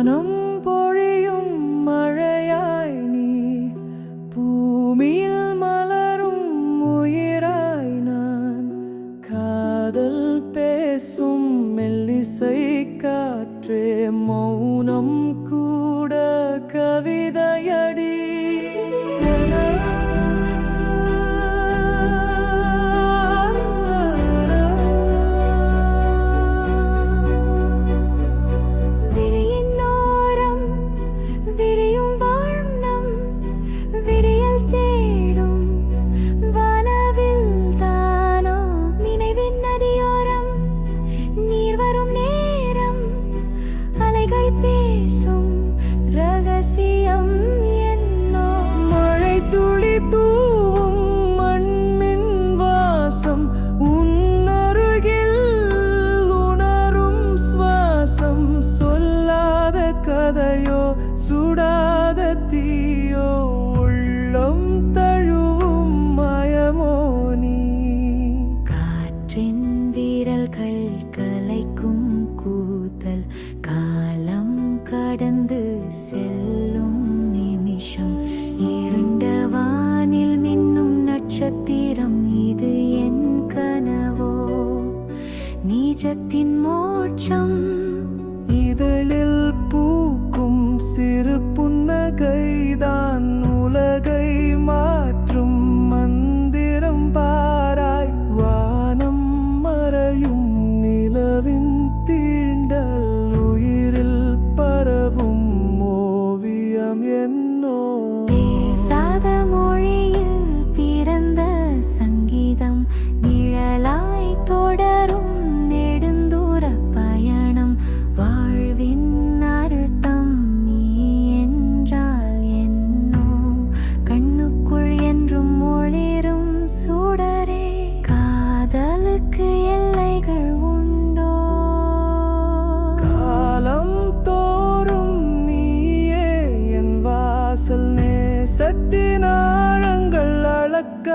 வானம் பொழியும் மழையாய் நீ, பூமியில் மலரும் உயிராய் நான், காதல் பேசும் மெல்லிசை காற்றே, மௌனம் கூட கவிதையடி. பேசும் ரகசியம் என்னோ, மழை துளி தூவும் மண்ணின் வாசம், உன்னருகில் உணரும் சுவாசம், சொல்லாத கதையோ சுடாத தீயோ, உள்ளம் தழுவும் மயமோ நீ. காற்றின் வீரல்கள் கலைக்கும் கூதல், காலம் கடந்து செல்லும் நிமிஷம், இருண்ட வானில் மின்னும் நட்சத்திரம், இது என் கனவோ நீஜத்தின் மோட்சம். இதழில் பூக்கும் சிறு புன்னகைதான் உலகை மாற்றும் மந்திரம் பாராய், வானம் மறையும் நிலவின் தீண்டல், உயிரில் பரவும் ஓவியம் என்னோ. பேசாத மொழியில் பிறந்த சங்கீதம், நிழலாய் தொடரும் நெடுந்தூர பயணம், வாழ்வின் அர்த்தம் நீ என்றால் என்னோ, கண்ணுக்குள் என்றும் ஒளிரும் சுடரே. காதலுக்கு எல்லைகள் உண்டோ? காலம் தோறும் நீயே என் வாசல், நேசத்தின் ஆழங்கள் அளக்க